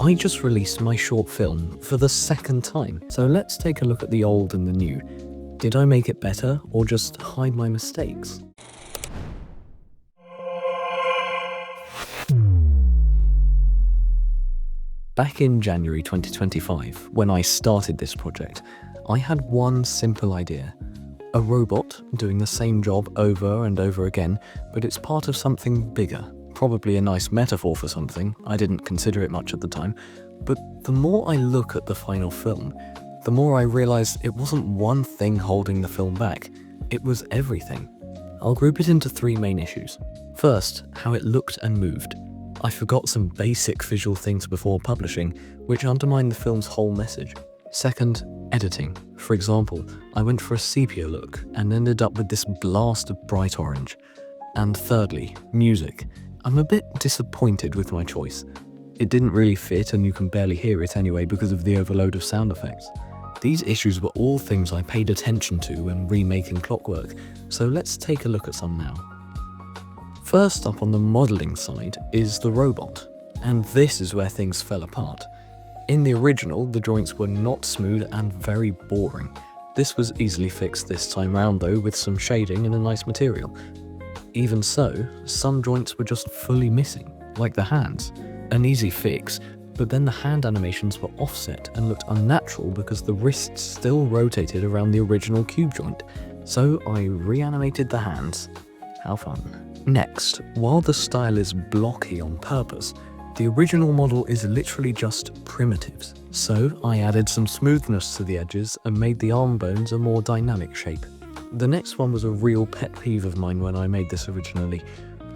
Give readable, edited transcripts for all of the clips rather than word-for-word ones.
I just released my short film for the second time, so let's take a look at the old and the new. Did I make it better, or just hide my mistakes? Back in January 2025, when I started this project, I had one simple idea. A robot doing the same job over and over again, but it's part of something bigger. Probably a nice metaphor for something. I didn't consider it much at the time, but the more I look at the final film, the more I realize it wasn't one thing holding the film back, it was everything. I'll group it into three main issues. First, how it looked and moved. I forgot some basic visual things before publishing, which undermined the film's whole message. Second, editing. For example, I went for a sepia look and ended up with this blast of bright orange. And thirdly, music. I'm a bit disappointed with my choice. It didn't really fit, and you can barely hear it anyway because of the overload of sound effects. These issues were all things I paid attention to when remaking Clockwork, so let's take a look at some now. First up on the modelling side is the robot, and this is where things fell apart. In the original, the joints were not smooth and very boring. This was easily fixed this time round though, with some shading and a nice material. Even so, some joints were just fully missing, like the hands. An easy fix, but then the hand animations were offset and looked unnatural because the wrists still rotated around the original cube joint. So I reanimated the hands. How fun. Next, while the style is blocky on purpose, the original model is literally just primitives. So I added some smoothness to the edges and made the arm bones a more dynamic shape. The next one was a real pet peeve of mine when I made this originally.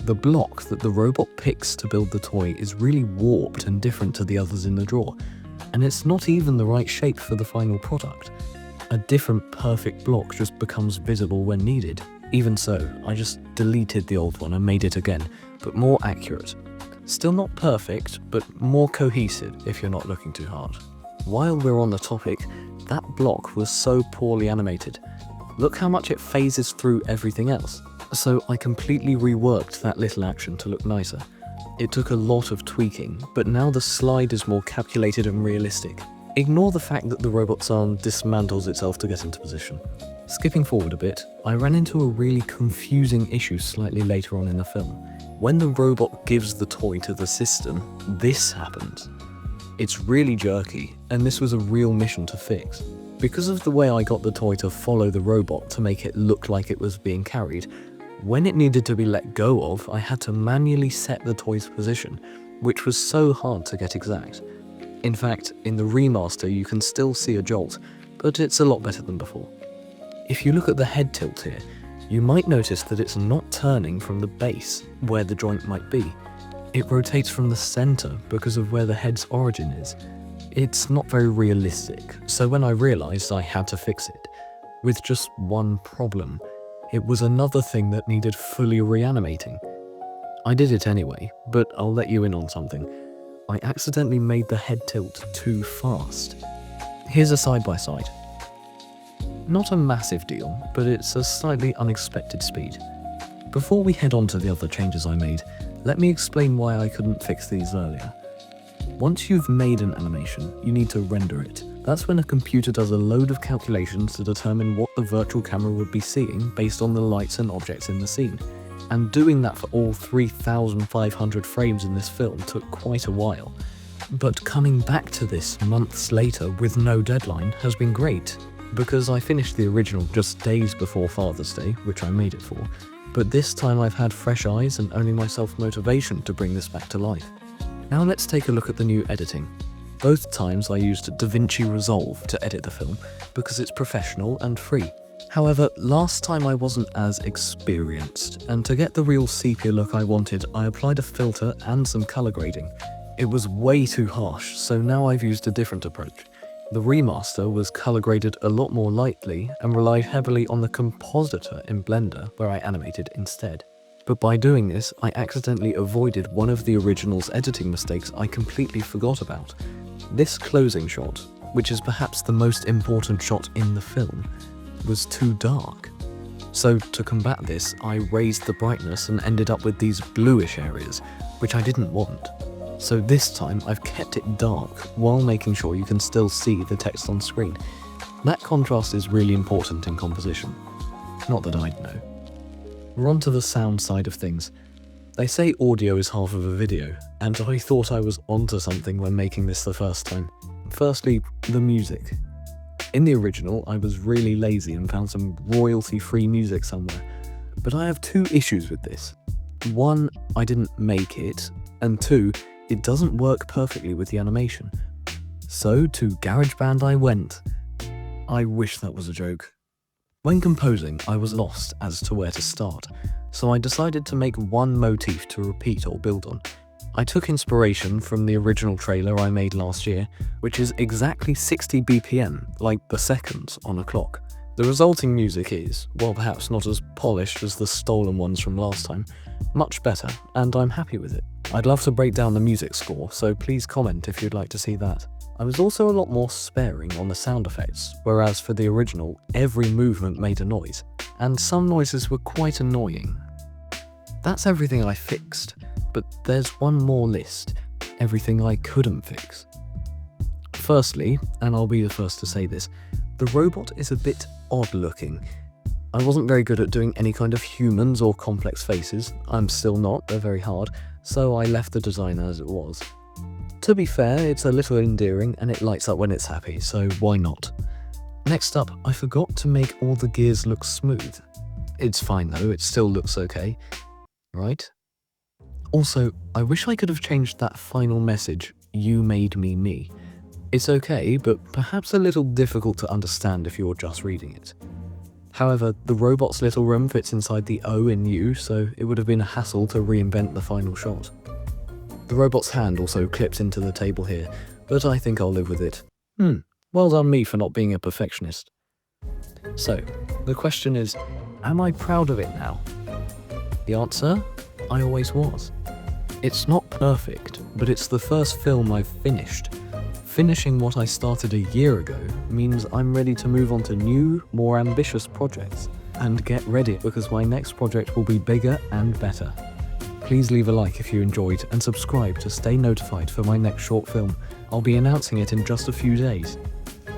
The block that the robot picks to build the toy is really warped and different to the others in the drawer, and it's not even the right shape for the final product. A different perfect block just becomes visible when needed. Even so, I just deleted the old one and made it again, but more accurate. Still not perfect, but more cohesive if you're not looking too hard. While we're on the topic, that block was so poorly animated. Look how much it phases through everything else. So I completely reworked that little action to look nicer. It took a lot of tweaking, but now the slide is more calculated and realistic. Ignore the fact that the robot's arm dismantles itself to get into position. Skipping forward a bit, I ran into a really confusing issue slightly later on in the film. When the robot gives the toy to the system, this happens. It's really jerky, and this was a real mission to fix. Because of the way I got the toy to follow the robot to make it look like it was being carried, when it needed to be let go of, I had to manually set the toy's position, which was so hard to get exact. In fact, in the remaster you can still see a jolt, but it's a lot better than before. If you look at the head tilt here, you might notice that it's not turning from the base, where the joint might be. It rotates from the center because of where the head's origin is. It's not very realistic, so when I realized I had to fix it, with just one problem, it was another thing that needed fully reanimating. I did it anyway, but I'll let you in on something. I accidentally made the head tilt too fast. Here's a side-by-side. Not a massive deal, but it's a slightly unexpected speed. Before we head on to the other changes I made, let me explain why I couldn't fix these earlier. Once you've made an animation, you need to render it. That's when a computer does a load of calculations to determine what the virtual camera would be seeing based on the lights and objects in the scene. And doing that for all 3,500 frames in this film took quite a while. But coming back to this months later with no deadline has been great, because I finished the original just days before Father's Day, which I made it for, but this time I've had fresh eyes and only my self-motivation to bring this back to life. Now let's take a look at the new editing. Both times I used DaVinci Resolve to edit the film because it's professional and free. However, last time I wasn't as experienced, and to get the real sepia look I wanted, I applied a filter and some color grading. It was way too harsh, so now I've used a different approach. The remaster was color graded a lot more lightly and relied heavily on the compositor in Blender, where I animated instead. But by doing this, I accidentally avoided one of the original's editing mistakes I completely forgot about. This closing shot, which is perhaps the most important shot in the film, was too dark. So to combat this, I raised the brightness and ended up with these bluish areas, which I didn't want. So this time I've kept it dark while making sure you can still see the text on screen. That contrast is really important in composition. Not that I'd know. We're on to the sound side of things. They say audio is half of a video, and I thought I was onto something when making this the first time. Firstly, the music. In the original, I was really lazy and found some royalty-free music somewhere. But I have two issues with this. One, I didn't make it, and two, it doesn't work perfectly with the animation. So to GarageBand I went. I wish that was a joke. When composing, I was lost as to where to start, so I decided to make one motif to repeat or build on. I took inspiration from the original trailer I made last year, which is exactly 60 BPM, like the seconds on a clock. The resulting music is, while perhaps not as polished as the stolen ones from last time, much better, and I'm happy with it. I'd love to break down the music score, so please comment if you'd like to see that. I was also a lot more sparing on the sound effects, whereas for the original, every movement made a noise, and some noises were quite annoying. That's everything I fixed, but there's one more list, everything I couldn't fix. Firstly, and I'll be the first to say this, the robot is a bit odd looking. I wasn't very good at doing any kind of humans or complex faces. I'm still not, they're very hard, so I left the design as it was. To be fair, it's a little endearing and it lights up when it's happy, so why not? Next up, I forgot to make all the gears look smooth. It's fine though, it still looks okay, right? Also, I wish I could have changed that final message, "You made me me." It's okay, but perhaps a little difficult to understand if you're just reading it. However, the robot's little room fits inside the O in you, so it would have been a hassle to reinvent the final shot. The robot's hand also clips into the table here, but I think I'll live with it. Well done me for not being a perfectionist. So, the question is, am I proud of it now? The answer? I always was. It's not perfect, but it's the first film I've finished. Finishing what I started a year ago means I'm ready to move on to new, more ambitious projects. And get ready because my next project will be bigger and better. Please leave a like if you enjoyed and subscribe to stay notified for my next short film. I'll be announcing it in just a few days.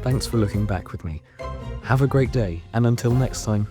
Thanks for looking back with me. Have a great day, and until next time.